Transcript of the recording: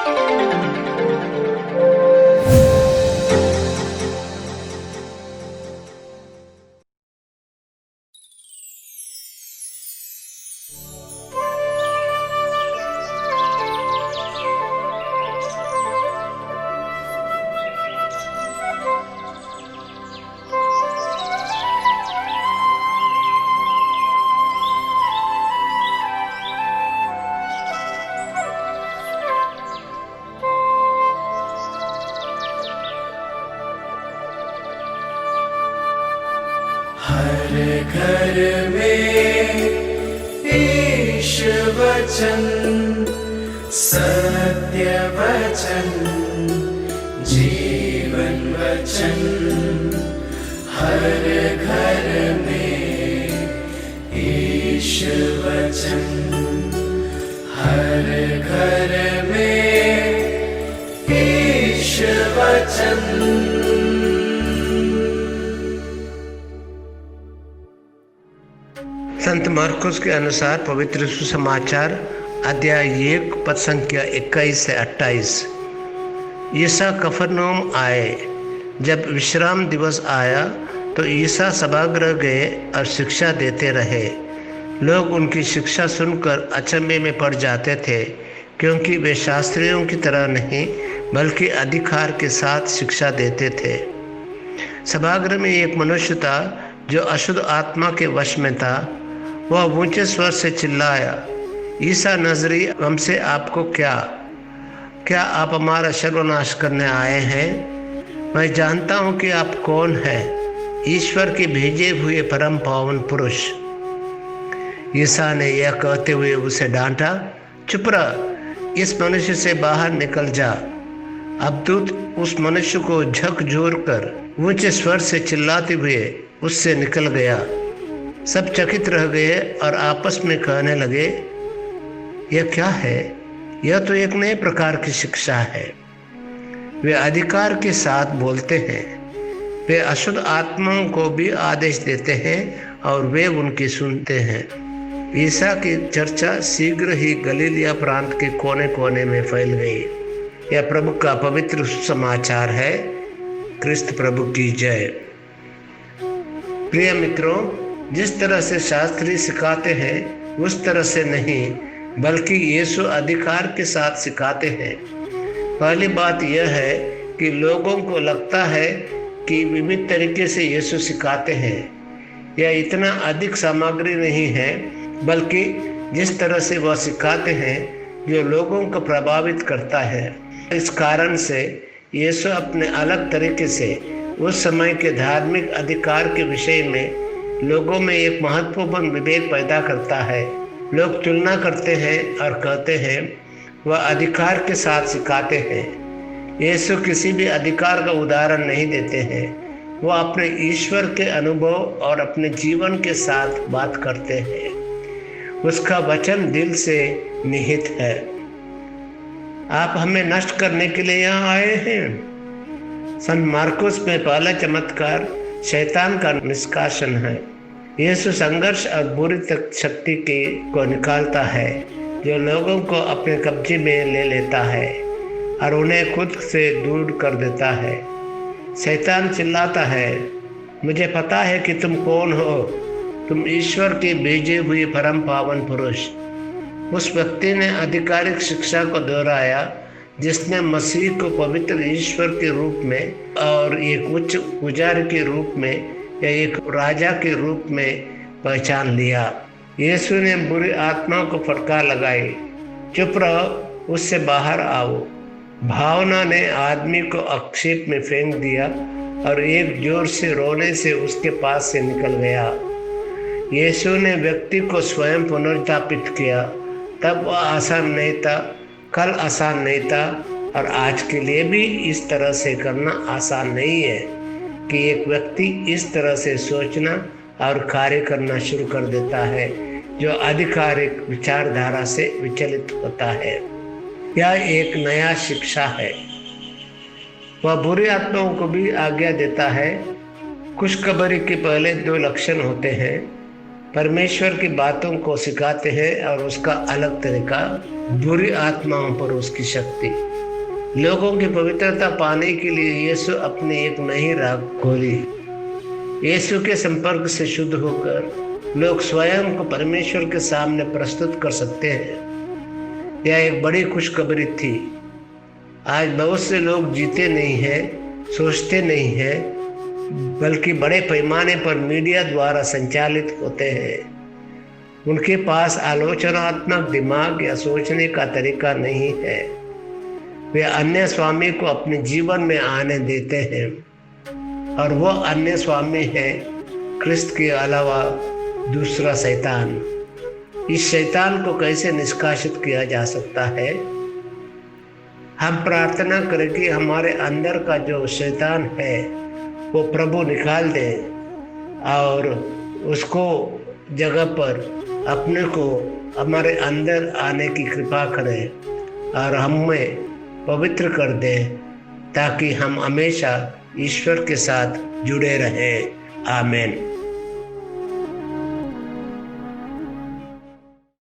हर घर में ईश वचन, सत्य वचन, जीवन वचन। हर घर में ईश वचन, हर घर में ईश वचन। संत मार्कुस के अनुसार पवित्र सुसमाचार अध्याय 1 पद संख्या 21 से 28। ईसा कफरनहूम आए। जब विश्राम दिवस आया तो ईसा सभागृह गए और शिक्षा देते रहे। लोग उनकी शिक्षा सुनकर अचंभे में पड़ जाते थे, क्योंकि वे शास्त्रियों की तरह नहीं बल्कि अधिकार के साथ शिक्षा देते थे। सभागृह में एक मनुष्य था जो अशुद्ध आत्मा के वश में था। वह ऊंचे स्वर से चिल्लाया, ईसा नजरी, हमसे आपको क्या आप हमारा सर्वनाश करने आए हैं? मैं जानता हूँ कि आप कौन हैं, ईश्वर के भेजे हुए परम पावन पुरुष। ईसा ने यह कहते हुए उसे डांटा, चुप रह, इस मनुष्य से बाहर निकल जा। अब दूत उस मनुष्य को झकझोर कर ऊंचे स्वर से चिल्लाते हुए उससे निकल गया। सब चकित रह गए और आपस में कहने लगे, यह क्या है? यह तो एक नए प्रकार की शिक्षा है। वे अधिकार के साथ बोलते हैं। वे अशुद्ध आत्माओं को भी आदेश देते हैं और वे उनकी सुनते हैं। ईसा की चर्चा शीघ्र ही गलीलिया प्रांत के कोने कोने में फैल गई। यह प्रभु का पवित्र समाचार है। क्रिस्त प्रभु की जय। प्रिय मित्रों, जिस तरह से शास्त्री सिखाते हैं उस तरह से नहीं, बल्कि यीशु अधिकार के साथ सिखाते हैं। पहली बात यह है कि लोगों को लगता है कि विविध तरीके से यीशु सिखाते हैं। यह इतना अधिक सामग्री नहीं है, बल्कि जिस तरह से वह सिखाते हैं जो लोगों को प्रभावित करता है। इस कारण से यीशु अपने अलग तरीके से उस समय के धार्मिक अधिकार के विषय में लोगों में एक महत्वपूर्ण विवेक पैदा करता है। लोग तुलना करते हैं और कहते हैं वह अधिकार के साथ सिखाते हैं। यीशु किसी भी अधिकार का उदाहरण नहीं देते हैं। वह अपने ईश्वर के अनुभव और अपने जीवन के साथ बात करते हैं। उसका वचन दिल से निहित है। आप हमें नष्ट करने के लिए यहाँ आए हैं। संत मार्कुस में पहला चमत्कार शैतान का निष्कासन है। यीशु संघर्ष और बुरी शक्ति को निकालता है जो लोगों को अपने कब्जे में ले लेता है और उन्हें खुद से दूर कर देता है। शैतान चिल्लाता है, मुझे पता है कि तुम कौन हो, तुम ईश्वर के भेजे हुए परम पावन पुरुष। उस व्यक्ति ने आधिकारिक शिक्षा को दोहराया जिसने मसीह को पवित्र ईश्वर के रूप में और एक उच्च पुजारी के रूप में या एक राजा के रूप में पहचान लिया। यीशु ने बुरी आत्माओं को फटकार लगाई, चुप रहो, उससे बाहर आओ। भावना ने आदमी को आक्षेप में फेंक दिया और एक जोर से रोने से उसके पास से निकल गया। यीशु ने व्यक्ति को स्वयं पुनर्स्थापित किया। तब वह आसान नहीं था, कल आसान नहीं था और आज के लिए भी इस तरह से करना आसान नहीं है कि एक व्यक्ति इस तरह से सोचना और कार्य करना शुरू कर देता है जो आधिकारिक विचारधारा से विचलित होता है। यह एक नया शिक्षा है। वह बुरी आत्माओं को भी आज्ञा देता है। खुशखबरी के पहले 2 लक्षण होते हैं। परमेश्वर की बातों को सिखाते हैं और उसका अलग तरीका, बुरी आत्माओं पर उसकी शक्ति। लोगों की पवित्रता पाने के लिए यीशु अपनी एक नई राह खोली। यीशु के संपर्क से शुद्ध होकर लोग स्वयं को परमेश्वर के सामने प्रस्तुत कर सकते हैं। यह एक बड़ी खुशखबरी थी। आज बहुत से लोग जीते नहीं हैं, सोचते नहीं हैं, बल्कि बड़े पैमाने पर मीडिया द्वारा संचालित होते हैं। उनके पास आलोचनात्मक दिमाग या सोचने का तरीका नहीं है। वे अन्य स्वामी को अपने जीवन में आने देते हैं और वो अन्य स्वामी है क्रिस्त के अलावा दूसरा शैतान। इस शैतान को कैसे निष्कासित किया जा सकता है? हम प्रार्थना करें कि हमारे अंदर का जो शैतान है वो प्रभु निकाल दे और उसको जगह पर अपने को हमारे अंदर आने की कृपा करें और हमें पवित्र कर दे, ताकि हम हमेशा ईश्वर के साथ जुड़े रहें। आमीन।